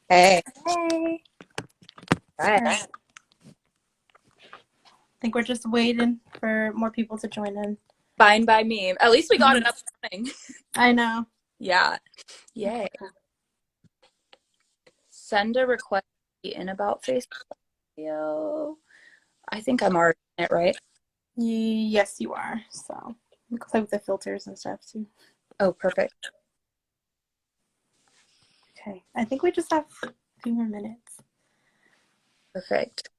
Hey. Hey. Right. I think we're just waiting for more people to join in. Fine by me. At least we got it up and running. I know. Yeah. Yay. Send a request in about Facebook video. I think I'm already in it, right? Yes, you are. So we can play with the filters and stuff too. Oh, perfect. Okay. I think we just have a few more minutes. Perfect.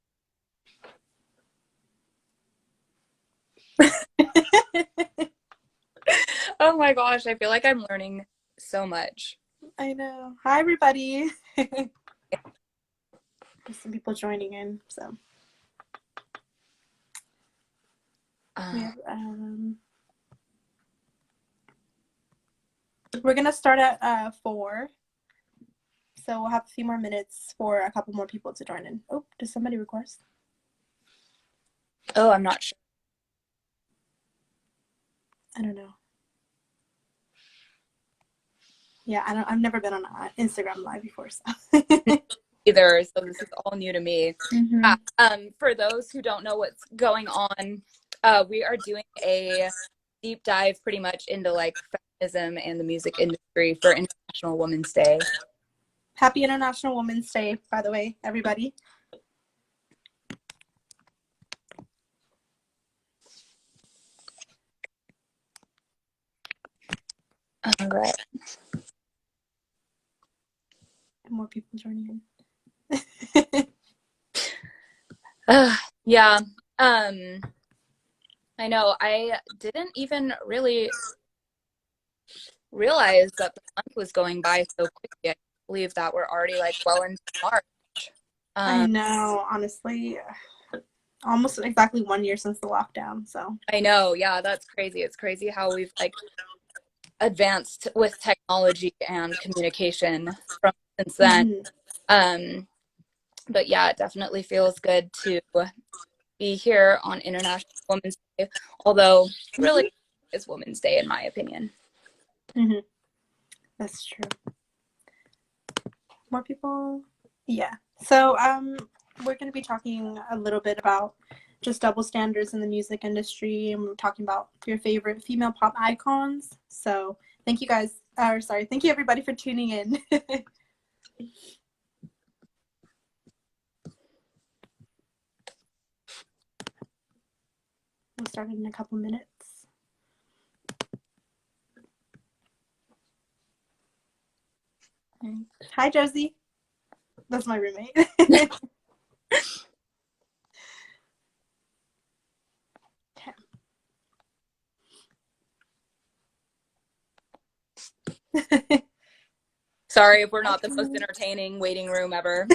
Oh my gosh, I feel like I'm learning so much. I know. Hi, everybody. There's some people joining in, so. We have, we're going to start at 4. So we'll have a few more minutes for a couple more people to join in. Oh, did somebody request? Oh, I'm not sure. I don't know. Yeah, I've never been on Instagram Live before, so. Either, so this is all new to me. Mm-hmm. For those who don't know what's going on, we are doing a deep dive pretty much into like feminism and the music industry for International Women's Day. Happy International Women's Day, by the way, everybody. All right. More people joining in. Yeah. I know. I didn't even really realize that the month was going by so quickly. I believe that we're already like well into March. I know, honestly, almost exactly 1 year since the lockdown. So I know. Yeah, that's crazy. It's crazy how we've like advanced with technology and communication from since then. Mm-hmm. But yeah, it definitely feels good to be here on International Women's Day, although really it's Women's Day in my opinion. Mm-hmm. That's true. More people? Yeah. So we're going to be talking a little bit about just double standards in the music industry, and we're talking about your favorite female pop icons. So thank you guys, thank you everybody for tuning in. We'll start in a couple minutes. Hi, Josie. That's my roommate. Sorry if we're not the most entertaining waiting room ever.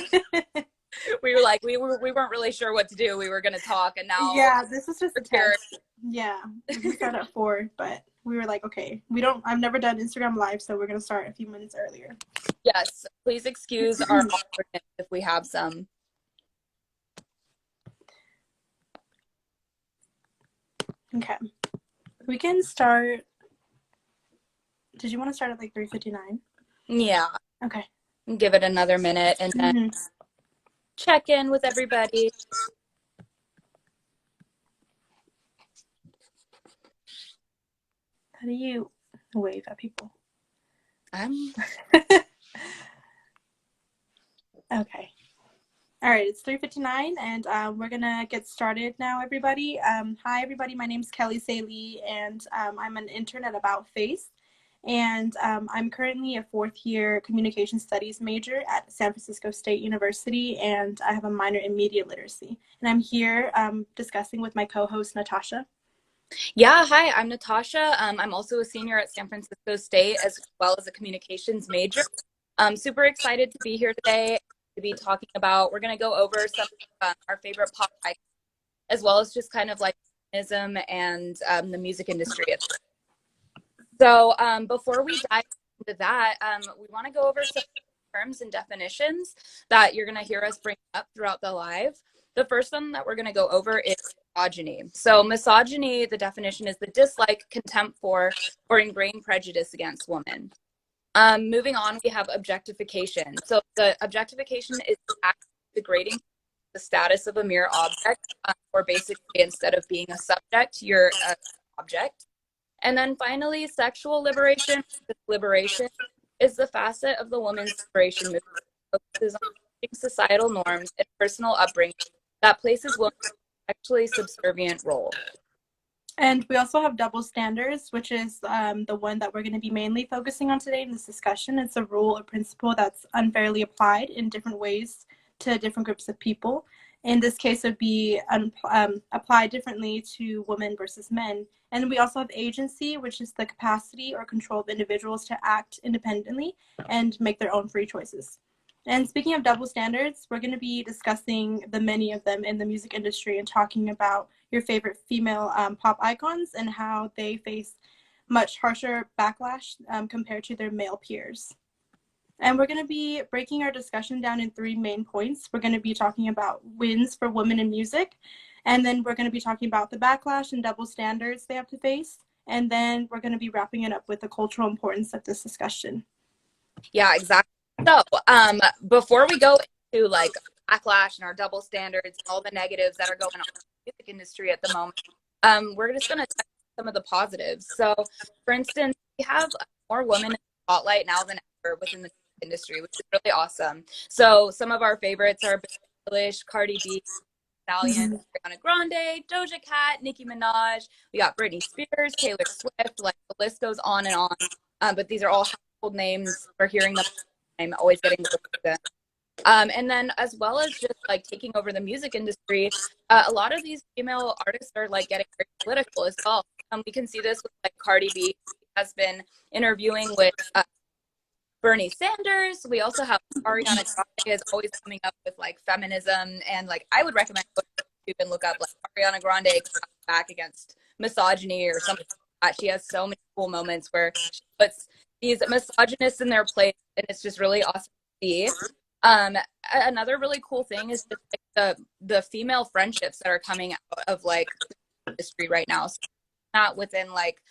We were like, we weren't really sure what to do. We were going to talk, and now this is just a test. Yeah, we started at 4, but we were like, okay, I've never done Instagram Live, so we're going to start a few minutes earlier. Yes, please excuse our awkwardness if we have some. Okay, we can start. Did you want to start at like 3:59? Yeah. Okay. Give it another minute and then check in with everybody. How do you wave at people? Okay. All right, it's 3:59, and we're gonna get started now, everybody. Hi, everybody. My name's Kelly Lee, and I'm an intern at About Face, and I'm currently a 4th-year communication studies major at San Francisco State University, and I have a minor in media literacy. And I'm here discussing with my co-host Natasha. Yeah, hi, I'm Natasha. I'm also a senior at San Francisco State as well as a communications major. I'm super excited to be here today to be talking about, we're going to go over some of our favorite pop icons, as well as just kind of like feminism and the music industry. So before we dive into that, we want to go over some terms and definitions that you're going to hear us bring up throughout the live. The first one that we're going to go over is misogyny. So misogyny, the definition is the dislike, contempt for, or ingrained prejudice against women. Moving on, we have objectification. So the objectification is actually degrading the status of a mere object, or basically instead of being a subject, you're an object. And then finally, sexual liberation. Liberation is the facet of the women's liberation movement that focuses on societal norms and personal upbringing that places women in a sexually subservient role. And we also have double standards, which is the one that we're going to be mainly focusing on today in this discussion. It's a rule or principle that's unfairly applied in different ways to different groups of people. In this case, it would be applied differently to women versus men. And we also have agency, which is the capacity or control of individuals to act independently and make their own free choices. And speaking of double standards, we're going to be discussing the many of them in the music industry and talking about your favorite female pop icons and how they face much harsher backlash compared to their male peers. And we're going to be breaking our discussion down in 3 main points. We're going to be talking about wins for women in music, and then we're going to be talking about the backlash and double standards they have to face, and then we're going to be wrapping it up with the cultural importance of this discussion. Yeah, exactly. So before we go into like backlash and our double standards and all the negatives that are going on in the music industry at the moment, we're just going to touch on some of the positives. So for instance, we have more women in the spotlight now than ever within the industry, which is really awesome. So some of our favorites are Billie Eilish, Cardi B, Stallion, Ariana Grande, Doja Cat, Nicki Minaj. We got Britney Spears, Taylor Swift. Like the list goes on and on. But these are all household names. We're hearing them. I'm always getting them. And then as well as just like taking over the music industry, a lot of these female artists are like getting very political as well. We can see this with like Cardi B has been interviewing with Bernie Sanders. We also have Ariana Grande is always coming up with like feminism, and like I would recommend you can look up like Ariana Grande back against misogyny or something like that. She has so many cool moments where she puts these misogynists in their place, and it's just really awesome to see. Another really cool thing is just, like, the female friendships that are coming out of like the industry right now. So not within like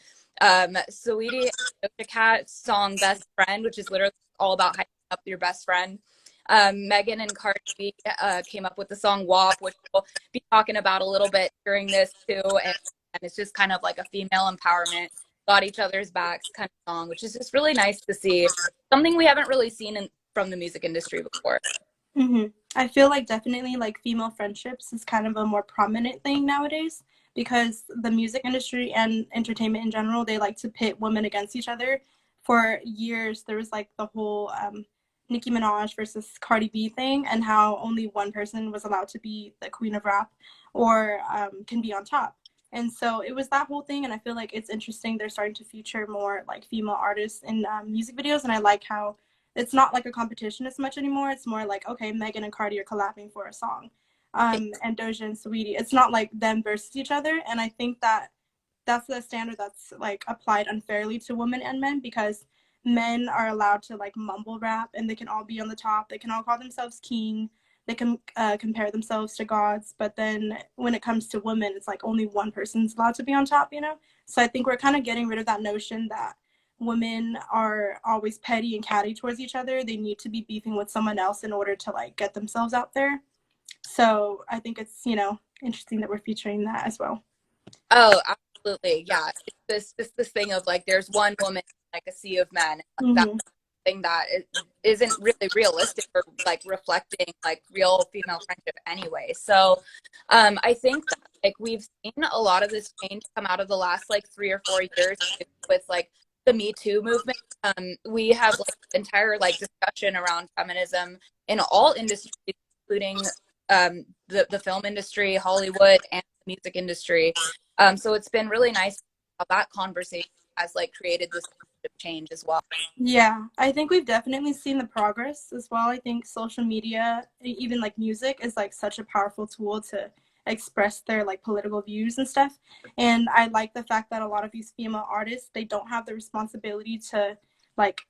Saweetie Doja Cat's song Best Friend, which is literally all about hyping up your best friend. Megan and Cardi B came up with the song WAP, which we'll be talking about a little bit during this too, and it's just kind of like a female empowerment, got each other's backs kind of song, which is just really nice to see. Something we haven't really seen from the music industry before. I feel like definitely like female friendships is kind of a more prominent thing nowadays, because the music industry and entertainment in general, they like to pit women against each other. For years, there was like the whole Nicki Minaj versus Cardi B thing, and how only one person was allowed to be the queen of rap or can be on top. And so it was that whole thing, and I feel like it's interesting they're starting to feature more like female artists in music videos, and I like how it's not like a competition as much anymore. It's more like, okay, Megan and Cardi are collabing for a song. And Doja and Saweetie. It's not like them versus each other. And I think that that's the standard that's like applied unfairly to women and men, because men are allowed to like mumble rap and they can all be on the top. They can all call themselves king. They can compare themselves to gods. But then when it comes to women, it's like only one person's allowed to be on top, you know? So I think we're kind of getting rid of that notion that women are always petty and catty towards each other. They need to be beefing with someone else in order to like get themselves out there. So I think it's, you know, interesting that we're featuring that as well. Oh, absolutely. Yeah. It's this thing of like there's one woman like a sea of men. Like, that's something that isn't really realistic or like reflecting like real female friendship anyway. So I think that like we've seen a lot of this change come out of the last like 3 or 4 years with like the Me Too movement. We have like entire like discussion around feminism in all industries, including the film industry, Hollywood, and the music industry. So it's been really nice how that conversation has like created this change as well. Yeah, I think we've definitely seen the progress as well. I think social media, even like music, is like such a powerful tool to express their like political views and stuff. And I like the fact that a lot of these female artists, they don't have the responsibility to like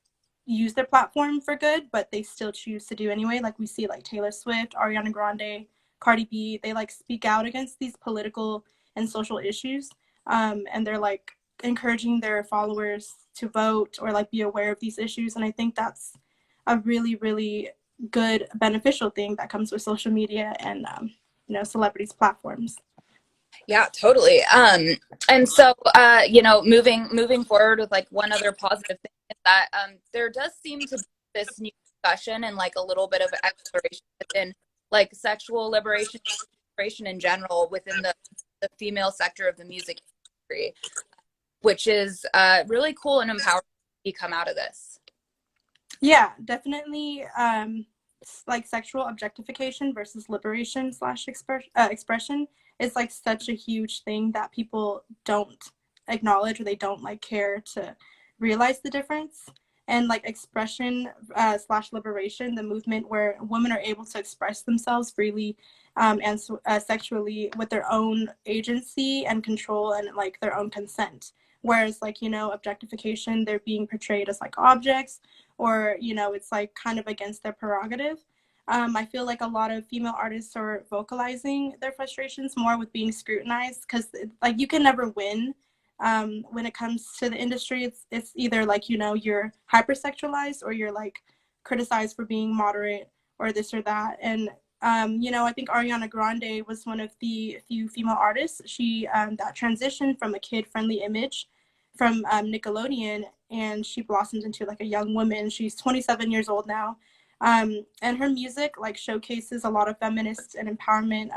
use their platform for good, but they still choose to do anyway. Like we see like Taylor Swift, Ariana Grande, Cardi B, they like speak out against these political and social issues. And they're like encouraging their followers to vote or like be aware of these issues. And I think that's a really, really good beneficial thing that comes with social media and celebrities' platforms. Yeah, totally. And so, moving forward with like one other positive thing is that there does seem to be this new discussion and like a little bit of exploration within like sexual liberation in general within the female sector of the music industry, which is really cool and empowering to come out of this. Yeah, definitely. Like sexual objectification versus liberation slash expression is like such a huge thing that people don't acknowledge, or they don't like care to realize the difference. And like expression slash liberation, the movement where women are able to express themselves freely and sexually with their own agency and control and like their own consent. Whereas like, objectification, they're being portrayed as like objects, or it's like kind of against their prerogative. I feel like a lot of female artists are vocalizing their frustrations more with being scrutinized, because like you can never win when it comes to the industry. It's either like you're hypersexualized, or you're like criticized for being moderate or this or that. And I think Ariana Grande was one of the few female artists that transitioned from a kid-friendly image from Nickelodeon, and she blossomed into like a young woman. She's 27 years old now, and her music like showcases a lot of feminist and empowerment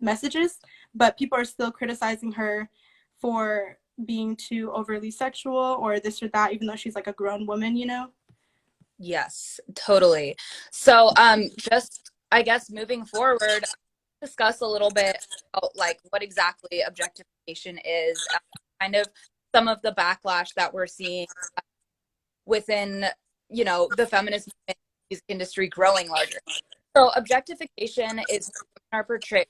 messages, but people are still criticizing her for being too overly sexual or this or that, even though she's like a grown woman. Yes, totally. So, just I guess moving forward, discuss a little bit about like what exactly objectification is, kind of some of the backlash that we're seeing within, the feminist music industry growing larger. So, objectification is are portrayed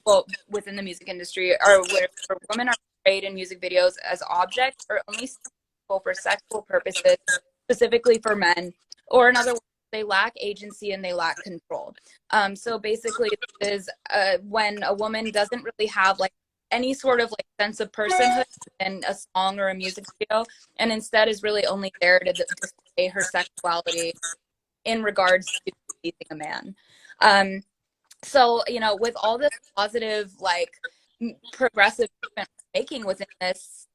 within the music industry, or where women are portrayed in music videos as objects or only for sexual purposes, specifically for men, or in other words, they lack agency and they lack control. So basically, it is when a woman doesn't really have like any sort of like sense of personhood in a song or a music video, and instead is really only there to display her sexuality in regards to pleasing a man. So with all this positive like progressive making within this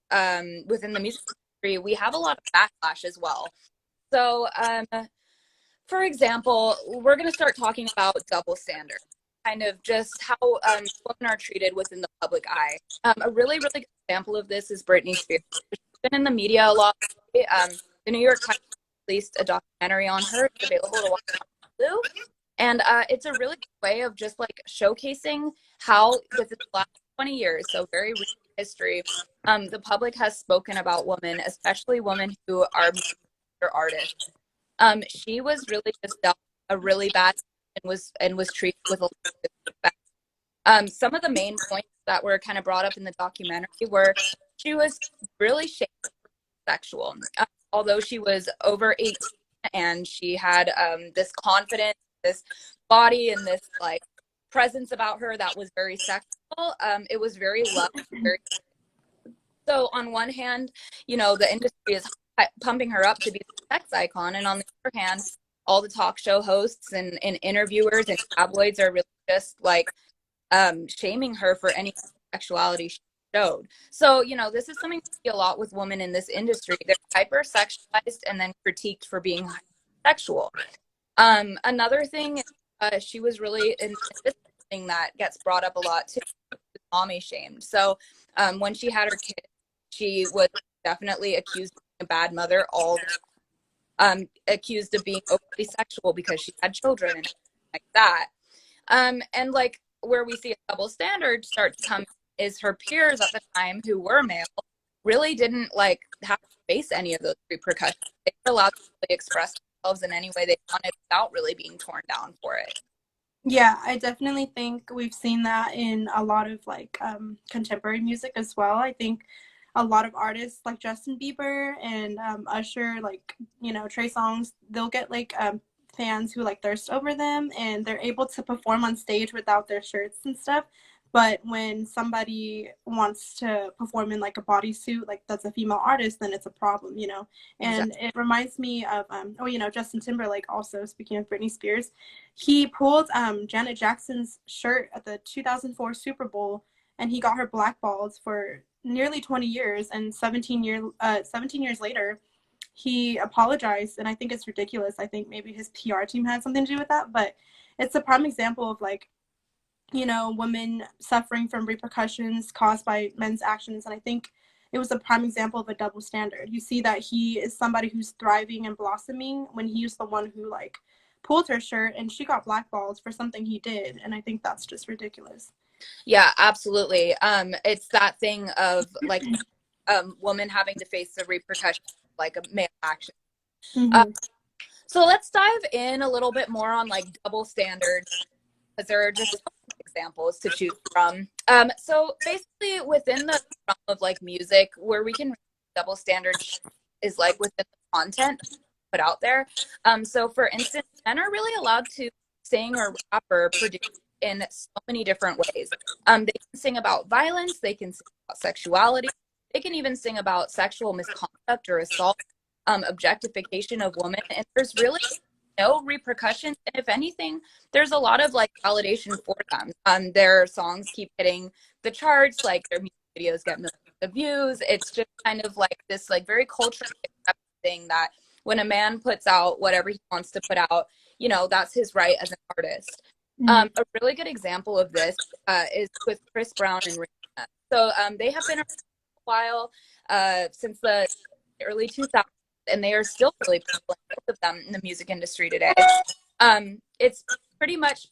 within the music industry, we have a lot of backlash as well. So for example, we're going to start talking about double standards, kind of just how women are treated within the public eye. A really, really good example of this is Britney Spears. She's been in the media a lot. The New York Times released a documentary on her. It's available to watch on Hulu. And it's a really good way of just like showcasing how within the last 20 years, so very recent history, the public has spoken about women, especially women who are artists. She was really just dealt a really bad and was treated with a lot of disrespect. Some of the main points that were kind of brought up in the documentary were she was really shamed sexual, although she was over 18 and she had this confidence, this body, and this like presence about her that was very sexual. It was very loved, very. So on one hand, the industry is pumping her up to be the sex icon, and on the other hand, all the talk show hosts and interviewers and tabloids are really just like shaming her for any sexuality she showed. So this is something to see a lot with women in this industry. They're hypersexualized and then critiqued for being sexual. Another thing, she was really, and this thing that gets brought up a lot too, mommy shamed. So when she had her kid, she was definitely accused of being a bad mother, all the time. Accused of being overly sexual because she had children and like that. And like where we see a double standard start to come is her peers at the time, who were male, really didn't like have to face any of those repercussions. They were allowed to really express themselves in any way they wanted without really being torn down for it. Yeah, I definitely think we've seen that in a lot of like contemporary music as well. I think a lot of artists like Justin Bieber and Usher, like Trey Songz, they'll get like fans who like thirst over them, and they're able to perform on stage without their shirts and stuff. But when somebody wants to perform in like a bodysuit, like that's a female artist, then it's a problem, you know? And Exactly. it reminds me of, you know, Justin Timberlake also, speaking of Britney Spears, he pulled Janet Jackson's shirt at the 2004 Super Bowl, and he got her blackballed for nearly 20 years. And 17 years later, he apologized. And I think it's ridiculous. I think maybe his PR team had something to do with that. But it's a prime example of like, you know, women suffering from repercussions caused by men's actions. And I think it was a prime example of a double standard. You see that he is somebody who's thriving and blossoming when he's the one who like pulled her shirt and she got blackballed for something he did. And I think that's just ridiculous. Yeah, absolutely. It's that thing of like women having to face the repercussions of, like, a male action. Uh, Mm-hmm. so let's dive in a little bit more on like double standards, because there are just so many examples to choose from. So basically within the realm of like music, where we can double standards is like within the content put out there. So for instance, men are really allowed to sing or rap or produce in so many different ways. They can sing about violence, they can sing about sexuality, they can even sing about sexual misconduct or assault, objectification of women, and there's really no repercussions. And if anything, there's a lot of like validation for them. Their songs keep hitting the charts, like their music videos get millions of views. It's just kind of like this like very culturally accepted thing that when a man puts out whatever he wants to put out, you know, that's his right as an artist. Mm-hmm. A really good example of this is with Chris Brown and Rihanna. So they have been around for a while, since the early 2000s, and they are still really prevalent, both of them, in the music industry today. It's pretty much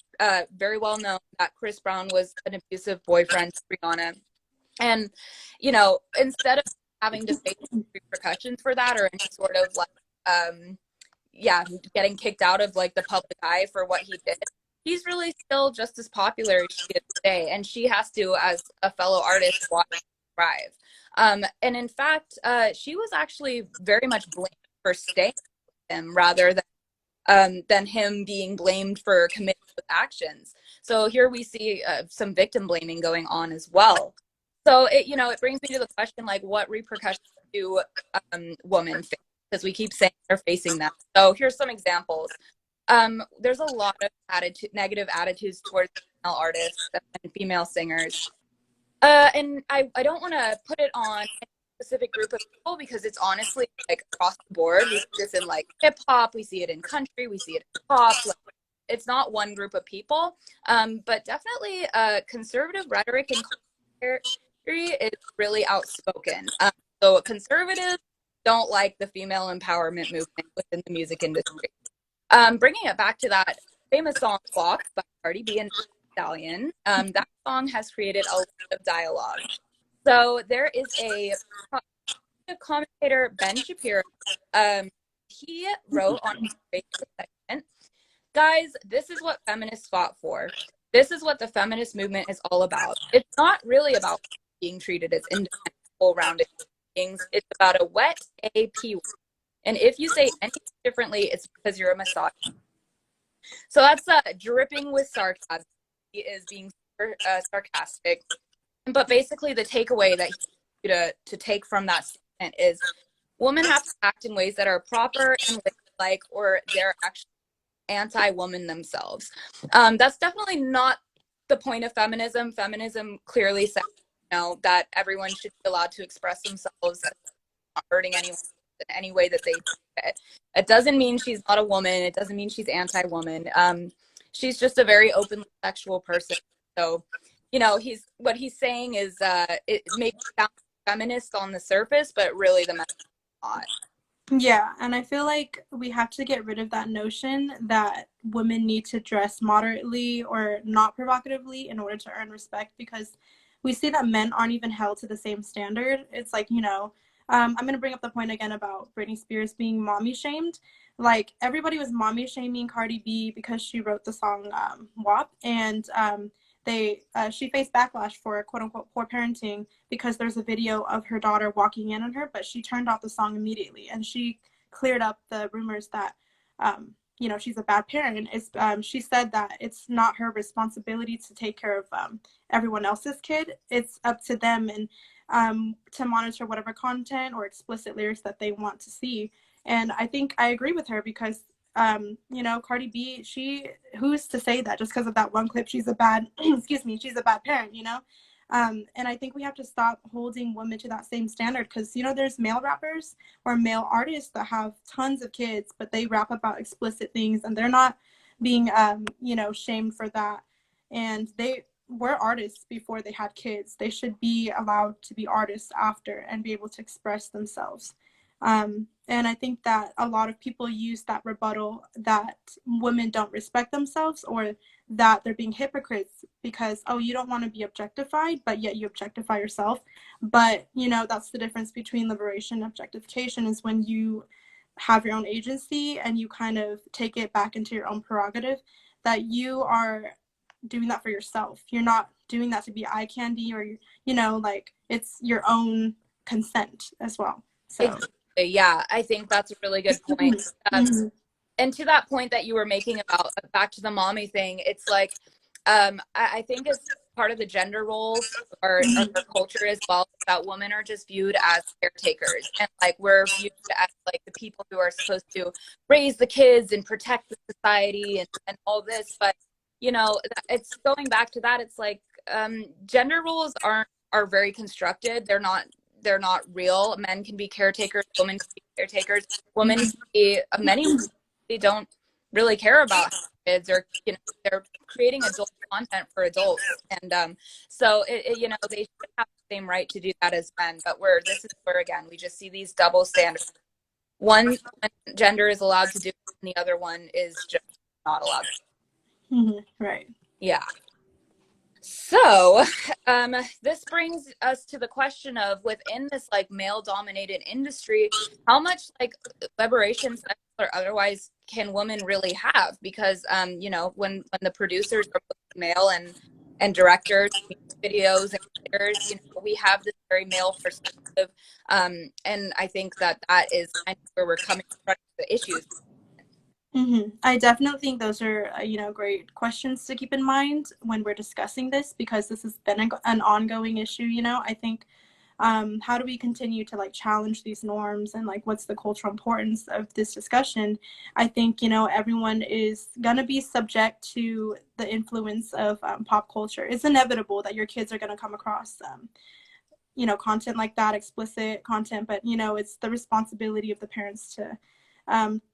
very well known that Chris Brown was an abusive boyfriend to Rihanna. And, you know, instead of having to face repercussions for that or any sort of like, yeah, getting kicked out of like the public eye for what he did, he's really still just as popular as she is today. And she has to, as a fellow artist, watch him thrive. And in fact, she was actually very much blamed for staying with him rather than him being blamed for committing those actions. So here we see some victim blaming going on as well. So it, you know, it brings me to the question, like, what repercussions do women face? Because we keep saying they're facing them. So here's some examples. There's a lot of negative attitudes towards female artists and female singers. And I don't want to put it on a specific group of people because it's honestly like across the board. We see this in like hip hop, we see it in country, we see it in pop. Like, it's not one group of people, but definitely conservative rhetoric and commentary is really outspoken. So conservatives don't like the female empowerment movement within the music industry. Bringing it back to that famous song "Walk" by Cardi B and Stallion, that song has created a lot of dialogue. So there is a commentator, Ben Shapiro. He wrote on his Facebook segment, "Guys, this is what feminists fought for. This is what the feminist movement is all about. It's not really about being treated as independent, full-rounded beings. It's about a wet AP word. And if you say anything differently, it's because you're a misogynist." So that's dripping with sarcasm. He is being sarcastic. But basically, the takeaway that he to take from that statement is women have to act in ways that are proper and like, or they're actually anti-woman themselves. That's definitely not the point of feminism. Feminism clearly says, you know, that everyone should be allowed to express themselves, not hurting anyone in any way that they do it. It doesn't mean she's not a woman. It doesn't mean she's anti-woman. She's just a very openly sexual person. So, you know, what he's saying is it makes it sound feminist on the surface, but really the message is not. Yeah, and I feel like we have to get rid of that notion that women need to dress moderately or not provocatively in order to earn respect, because we see that men aren't even held to the same standard. It's like, you know, I'm going to bring up the point again about Britney Spears being mommy shamed. Like, everybody was mommy shaming Cardi B because she wrote the song WAP, and she faced backlash for quote unquote poor parenting because there's a video of her daughter walking in on her, but she turned off the song immediately, and she cleared up the rumors that you know, she's a bad parent. It's she said that it's not her responsibility to take care of everyone else's kid. It's up to them, and to monitor whatever content or explicit lyrics that they want to see. And I think I agree with her because you know, Cardi B, who's to say that just because of that one clip she's a bad excuse me, she's a bad parent, you know? And I think we have to stop holding women to that same standard because, you know, there's male rappers or male artists that have tons of kids, but they rap about explicit things and they're not being, you know, shamed for that. And they were artists before they had kids. They should be allowed to be artists after and be able to express themselves. And I think that a lot of people use that rebuttal that women don't respect themselves or that they're being hypocrites because, oh, you don't want to be objectified, but yet you objectify yourself. But, you know, that's the difference between liberation and objectification is when you have your own agency and you kind of take it back into your own prerogative, that you are doing that for yourself. You're not doing that to be eye candy or, you know, like it's your own consent as well. So. Exactly. Yeah, I think that's a really good point. And to that point that you were making about back to the mommy thing, it's like, I think it's part of the gender roles or our culture as well, that women are just viewed as caretakers. And like, we're viewed as like the people who are supposed to raise the kids and protect the society and all this. But, you know, it's going back to that. It's like, gender roles are very constructed. They're not real. Men can be caretakers. Women can be caretakers. Women can be many. They don't really care about kids, or you know, they're creating adult content for adults, and so you know, they should have the same right to do that as men. But this is where again we just see these double standards. One gender is allowed to do it, and the other one is just not allowed. Right. Yeah. So this brings us to the question of, within this like male dominated industry, how much like liberation or otherwise can women really have? Because you know, when the producers are male and directors, videos and creators, you know, we have this very male perspective, and I think that is kind of where we're coming from the issues. I definitely think those are, you know, great questions to keep in mind when we're discussing this, because this has been an ongoing issue. You know, I think, how do we continue to like challenge these norms and like what's the cultural importance of this discussion? I think, you know, everyone is going to be subject to the influence of pop culture. It's inevitable that your kids are going to come across you know, content like that, explicit content, but you know, it's the responsibility of the parents to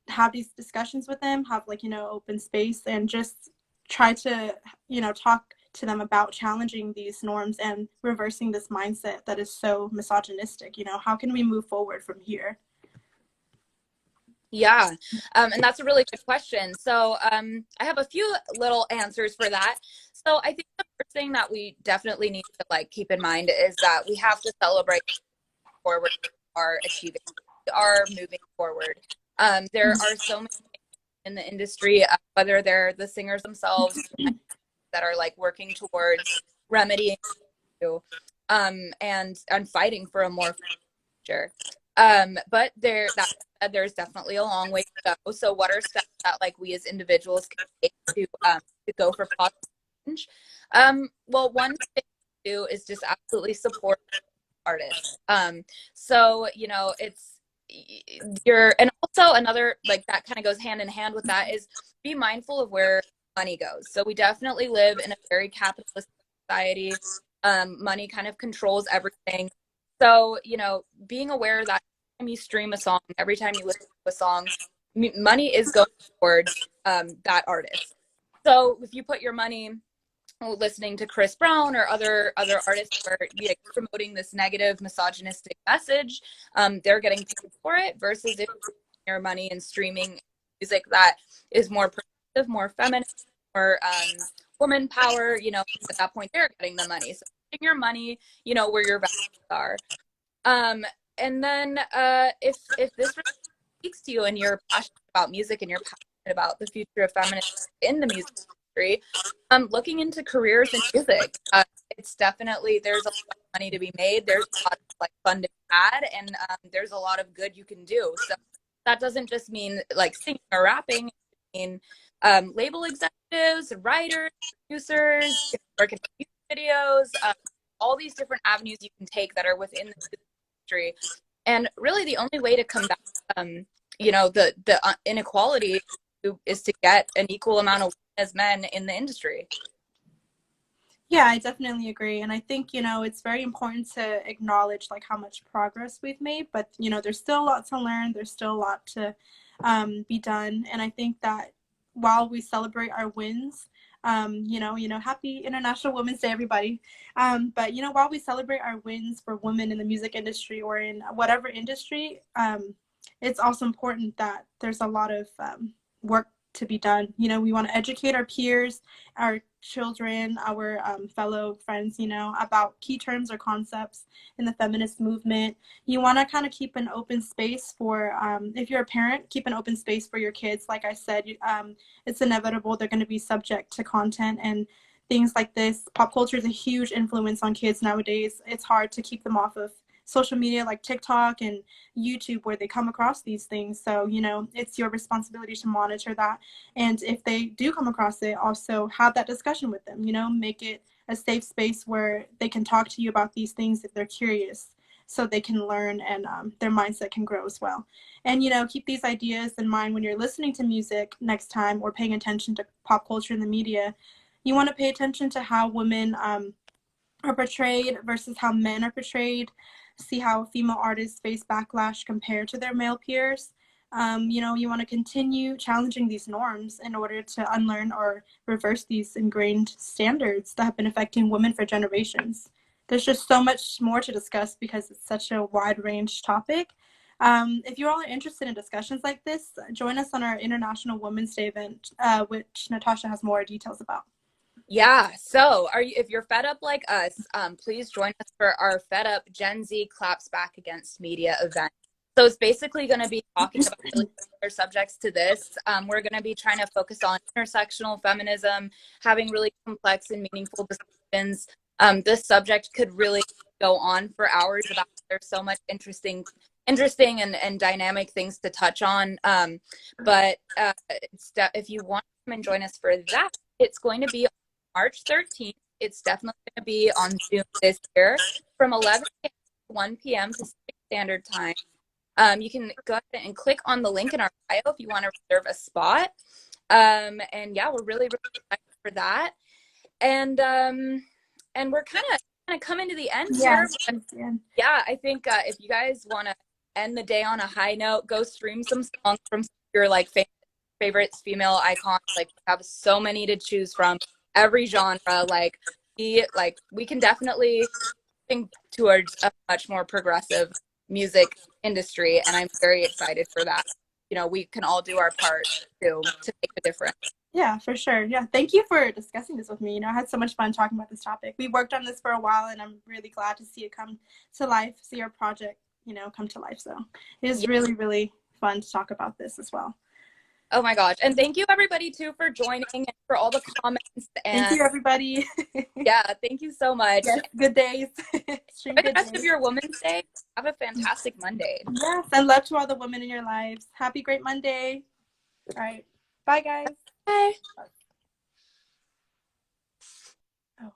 have these discussions with them, have like, you know, open space, and just try to, you know, talk to them about challenging these norms and reversing this mindset that is so misogynistic. You know, how can we move forward from here? Yeah, and that's a really good question. So I have a few little answers for that. So I think the first thing that we definitely need to like keep in mind is that we have to celebrate forward, are achieving, we are moving forward. There are so many in the industry, whether they're the singers themselves that are like working towards remedying and fighting for a more future. But there's definitely a long way to go. So what are steps that like we as individuals can take to go for positive change? Well, one thing to do is just absolutely support artists. So you know, and also another like that kind of goes hand in hand with that is be mindful of where money goes. So we definitely live in a very capitalist society. Money kind of controls everything. So, you know, being aware that every time you stream a song, every time you listen to a song, money is going towards that artist. So if you put your money listening to Chris Brown or other artists where you're promoting this negative misogynistic message, they're getting paid for it, versus if your money in streaming music that is more progressive, more feminist, more woman power, you know, at that point they're getting the money. So putting your money, you know, where your values are. And then if this really speaks to you and you're passionate about music and you're passionate about the future of feminism in the music industry, looking into careers in music, it's definitely, there's a lot of money to be made. There's a lot of like fun to be had, and there's a lot of good you can do. So that doesn't just mean like singing or rapping. between label executives, writers, producers, working on music videos, all these different avenues you can take that are within the music industry. And really the only way to combat, the inequality is to get an equal amount of women as men in the industry. Yeah, I definitely agree. And I think, it's very important to acknowledge like how much progress we've made, but there's still a lot to learn. There's still a lot to be done. And I think that while we celebrate our wins, happy International Women's Day, everybody. But while we celebrate our wins for women in the music industry or in whatever industry, it's also important that there's a lot of work to be done. We want to educate our peers, our children, our fellow friends, about key terms or concepts in the feminist movement. You want to kind of keep an open space for, if you're a parent, keep an open space for your kids. Like I said, it's inevitable they're going to be subject to content and things like this. Pop culture is a huge influence on kids nowadays. It's hard to keep them off of social media like TikTok and YouTube where they come across these things. So, it's your responsibility to monitor that. And if they do come across it, also have that discussion with them, make it a safe space where they can talk to you about these things if they're curious so they can learn and their mindset can grow as well. And, keep these ideas in mind when you're listening to music next time or paying attention to pop culture in the media. You want to pay attention to how women are portrayed versus how men are portrayed. See how female artists face backlash compared to their male peers. You want to continue challenging these norms in order to unlearn or reverse these ingrained standards that have been affecting women for generations. There's just so much more to discuss because it's such a wide range topic. If you all are interested in discussions like this, join us on our International Women's Day event, which Natasha has more details about. Yeah. So if you're fed up like us, please join us for our Fed Up Gen Z Claps Back Against Media event. So it's basically going to be talking about really similar subjects to this. We're going to be trying to focus on intersectional feminism, having really complex and meaningful discussions. This subject could really go on for hours about there's so much interesting and dynamic things to touch on. But if you want to come and join us for that, it's going to be March 13th. It's definitely going to be on Zoom this year from 11 a.m. to 1 p.m. Pacific Standard Time. You can go ahead and click on the link in our bio if you want to reserve a spot. And yeah, we're really, really excited for that. And we're kind of coming to the end here. But yeah, I think if you guys want to end the day on a high note, go stream some songs from your like favorites female icons. Like we have so many to choose from. Every genre, we can definitely think towards a much more progressive music industry, and I'm very excited for that. We can all do our part to make a difference. Yeah, for sure. Yeah, thank you for discussing this with me. I had so much fun talking about this topic. We worked on this for a while, and I'm really glad to see it come to life, see our project, come to life. So it is really, really fun to talk about this as well. Oh my gosh. And thank you everybody too for joining and for all the comments. And thank you everybody. Yeah, thank you so much. Yes, good days. For the rest of your Women's Day, have a fantastic Monday. Yes, and love to all the women in your lives. Happy great Monday. All right. Bye guys. Bye. Oh.